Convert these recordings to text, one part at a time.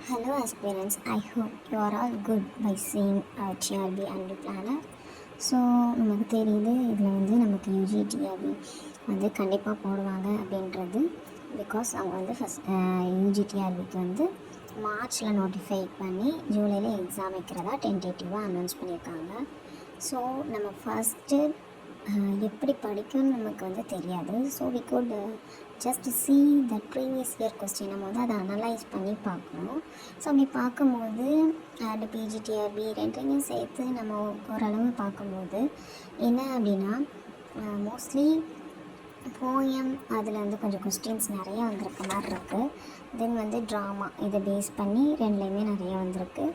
Hello aspirants, I hope you are all good by seeing TRB and planner. So நமக்கு தெரியுது இதில் நமக்கு UG TRP கண்டிப்பாக போடுவாங்க அப்படின்றது. பிகாஸ் அவங்க ஃபஸ்ட் யூஜி டிஆர்பிக்கு மார்ச்சில் நோட்டிஃபை பண்ணி ஜூலையில் எக்ஸாம் வைக்கிறதா டென்டேட்டிவாக அனௌன்ஸ் பண்ணியிருக்காங்க. ஸோ நம்ம ஃபஸ்ட்டு எப்படி படிக்கணும்னு நமக்கு தெரியாது. So we could just see the previous year question நம்ம அதை அனலைஸ் பண்ணி பார்க்கணும். ஸோ அப்படி பார்க்கும்போது அந்த பிஜிடிஆர்பி ரெண்டையும் சேர்த்து நம்ம ஓரளவு பார்க்கும்போது என்ன அப்படின்னா மோஸ்ட்லி போயம் அதில் கொஞ்சம் கொஸ்டின்ஸ் நிறையா வந்திருக்க மாதிரி இருக்குது. தென் ட்ராமா இதை பேஸ் பண்ணி ரெண்டுலேயுமே நிறையா வந்திருக்கு.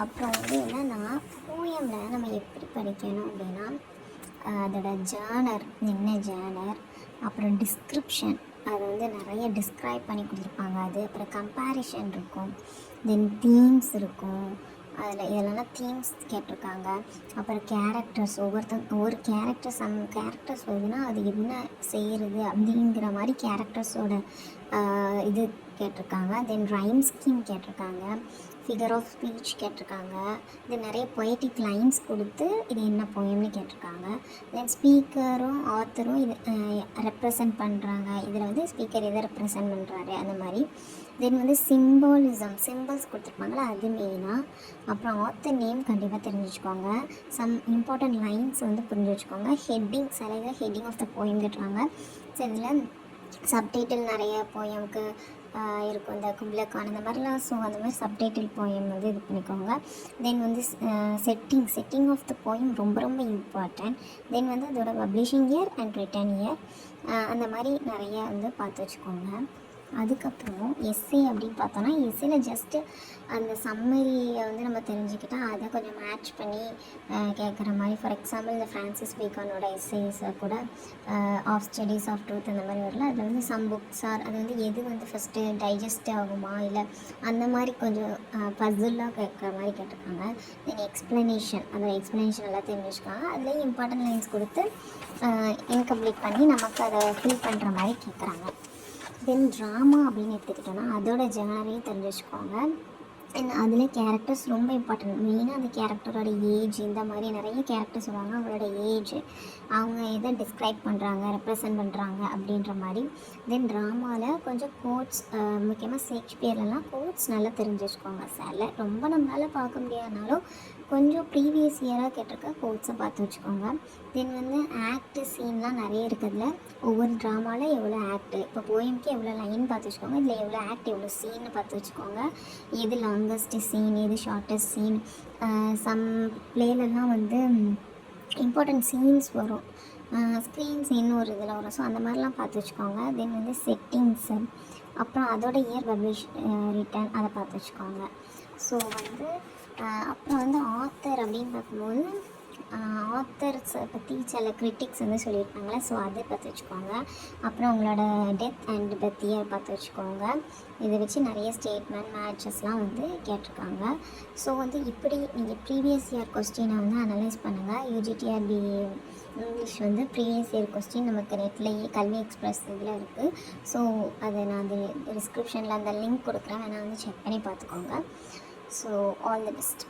அப்புறம் என்னென்னா போயமில் நம்ம எப்படி படிக்கணும் அப்படின்னா அதோட ஜேர்னர் என்ன ஜேர்னர், அப்புறம் டிஸ்கிரிப்ஷன் அதை நிறைய டிஸ்கிரைப் பண்ணி கொடுத்துருப்பாங்க. அது அப்புறம் கம்பேரிஷன் இருக்கும், தென் தீம்ஸ் இருக்கும். அதில் இதெல்லாம் தீம்ஸ் கேட்டிருக்காங்க. அப்புறம் கேரக்டர்ஸ் ஒவ்வொரு கேரக்டர்ஸ் வருதுன்னா அது என்ன செய்கிறது அப்படிங்கிற மாதிரி கேரக்டர்ஸோட இது கேட்டிருக்காங்க. தென் ரைம் ஸ்கீம் கேட்டிருக்காங்க, ஃபிகர் ஆஃப் ஸ்பீச் கேட்டிருக்காங்க. இது நிறைய பொயட்டிக் லைன்ஸ் கொடுத்து இது என்ன போயம்னு கேட்டிருக்காங்க. தென் ஸ்பீக்கரும் ஆத்தரும் இது ரெப்ரசன்ட் பண்ணுறாங்க. இதில் ஸ்பீக்கர் எதை ரெப்ரசன்ட் பண்ணுறாரு அந்த மாதிரி. தென் சிம்பிள்ஸ் கொடுத்துருப்பாங்களா அது மெயினாக. அப்புறம் ஆத்தர் நேம் கண்டிப்பாக தெரிஞ்சு வச்சுக்கோங்க. சம் இம்பார்ட்டன்ட் லைன்ஸ் புரிஞ்சு வச்சுக்கோங்க. ஹெட்டிங் சில ஹெட்டிங் ஆஃப் த போயம் கேட்டுருவாங்க. ஸோ இதில் சப்டைட்டில் நிறைய போயமுக்கு இருக்கும், இந்த கும்ப்ளக்கான் அந்த மாதிரிலாம். ஸோ அந்த மாதிரி சப்டைட்டில் போயம் இது பண்ணிக்கோங்க. Then setting of the poem ரொம்ப ரொம்ப இம்பார்ட்டன்ட். தென் அதோட publishing year and written year அந்த மாதிரி நிறையா பார்த்து வச்சுக்கோங்க. அதுக்கப்புறம் எஸ்ஏ அப்படின்னு பார்த்தோன்னா எஸ்ஏல ஜஸ்ட்டு அந்த சம்மரியை நம்ம தெரிஞ்சுக்கிட்டால் அதை கொஞ்சம் மேட்ச் பண்ணி கேட்குற மாதிரி. ஃபார் எக்ஸாம்பிள் இந்த ஃப்ரான்சிஸ் பேக்கானோட எஸ்ஏஸை கூட ஆஃப் ஸ்டடீஸ் ஆஃப் ட்ரூத் அந்த மாதிரி வரல. அதில் சம் புக்ஸ் ஆர் அது எது ஃபஸ்ட்டு டைஜஸ்ட் ஆகுமா இல்லை அந்த மாதிரி கொஞ்சம் பசிலாக கேட்குற மாதிரி கேட்டிருக்காங்க. தென் எக்ஸ்ப்ளனேஷன், அதோட எக்ஸ்ப்ளனேஷன் எல்லாம் தெரிஞ்சுருக்காங்க. அதுலேயும் இம்பார்ட்டன்ட் லைன்ஸ் கொடுத்து இன்கம்ப்ளீட் பண்ணி நமக்கு அதை ஃபில் பண்ணுற மாதிரி கேட்குறாங்க. தென் ட்ராமா அப்படின்னு எடுத்துக்கிட்டோன்னா அதோட ஜேர்னரையும் தெரிஞ்சு வச்சுக்கோங்க. அண்ட் அதில் கேரக்டர்ஸ் ரொம்ப இம்பார்ட்டன்ட். மெயினாக அந்த கேரக்டரோட ஏஜ், இந்த மாதிரி நிறைய கேரக்டர்ஸ் சொல்லுவாங்க. அவங்களோட ஏஜ், அவங்க எதை டிஸ்கிரைப் பண்ணுறாங்க, ரெப்ரசன்ட் பண்ணுறாங்க அப்படின்ற மாதிரி. தென் ட்ராமாவில் கொஞ்சம் கோட்ஸ், முக்கியமாக ஷேக்ஸ்பியர்லாம் கோட்ஸ் நல்லா தெரிஞ்சு வச்சுக்கோங்க. சில ரொம்ப நம்மளால் பார்க்க முடியாதுனாலும் கொஞ்சம் ப்ரீவியஸ் இயராக கேட்டிருக்க கோட்ஸை பார்த்து வச்சுக்கோங்க. தென் ஆக்டு சீன்லாம் நிறைய இருக்குதுல. ஒவ்வொரு ட்ராமாவில் எவ்வளோ ஆக்டு, இப்போ போயம்க்கு எவ்வளோ லைன் பார்த்து வச்சுக்கோங்க. இதில் எவ்வளோ ஆக்ட் எவ்வளோ சீன்னு பார்த்து வச்சுக்கோங்க. எது லாங்கஸ்ட் சீன், எது ஷார்ட்டஸ்ட் சீன். சம் பிளேலெல்லாம் இம்பார்ட்டன்ட் சீன்ஸ் வரும், ஸ்க்ரீன் சீன் ஒரு இதில் வரும். ஸோ அந்த மாதிரிலாம் பார்த்து வச்சுக்கோங்க. தென் செட்டிங்ஸு, அப்புறம் அதோட இயர் பப்ளிஷ் ரிட்டன் அதை பார்த்து வச்சுக்கோங்க. ஸோ அப்புறம் ஆத்தர் அப்படின்னு பார்க்கும்போது ஆத்தர்ஸை பற்றி சில கிரிட்டிக்ஸ் சொல்லியிருப்பாங்களே. ஸோ அதை பார்த்து வச்சுக்கோங்க. அப்புறம் உங்களோட டெத் அண்ட் பர்த் இயர் பார்த்து வச்சுக்கோங்க. இதை வச்சு நிறைய ஸ்டேட்மெண்ட் மேட்சஸ்லாம் கேட்டிருக்காங்க. ஸோ இப்படி நீங்கள் ப்ரீவியஸ் இயர் கொஸ்டினை அனலைஸ் பண்ணுங்கள். UGTRB English previous year question நமக்கு நெட்லேயே கல்வி எக்ஸ்பிரஸ் இதில் இருக்குது. ஸோ அதை நான் அந்த டிஸ்கிரிப்ஷனில் அந்த லிங்க் கொடுக்குறேன், வேணால் செக் பண்ணி பார்த்துக்கோங்க. So all the best.